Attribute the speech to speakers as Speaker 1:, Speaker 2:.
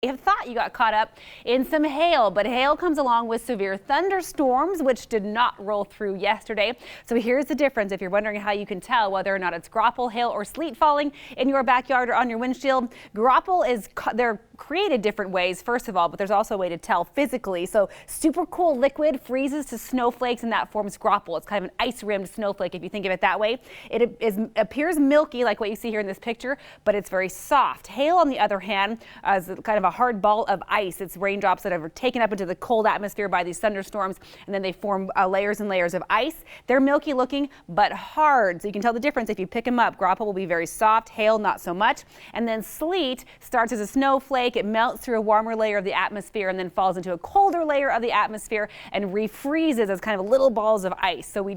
Speaker 1: You have thought you got caught up in some hail, but hail comes along with severe thunderstorms, which did not roll through yesterday. So here's the difference. If you're wondering how you can tell whether or not it's graupel, hail, or sleet falling in your backyard or on your windshield, graupel they're created different ways, first of all, but there's also a way to tell physically. So super cool liquid freezes to snowflakes, and that forms graupel. It's kind of an ice-rimmed snowflake if you think of it that way. It appears milky like what you see here in this picture, but it's very soft. Hail, on the other hand, is kind of a hard ball of ice. It's raindrops that are taken up into the cold atmosphere by these thunderstorms, and then they form layers and layers of ice. They're milky looking, but hard. So you can tell the difference if you pick them up. Graupel will be very soft, hail not so much. And then sleet starts as a snowflake. It melts through a warmer layer of the atmosphere and then falls into a colder layer of the atmosphere and refreezes as kind of little balls of ice. So we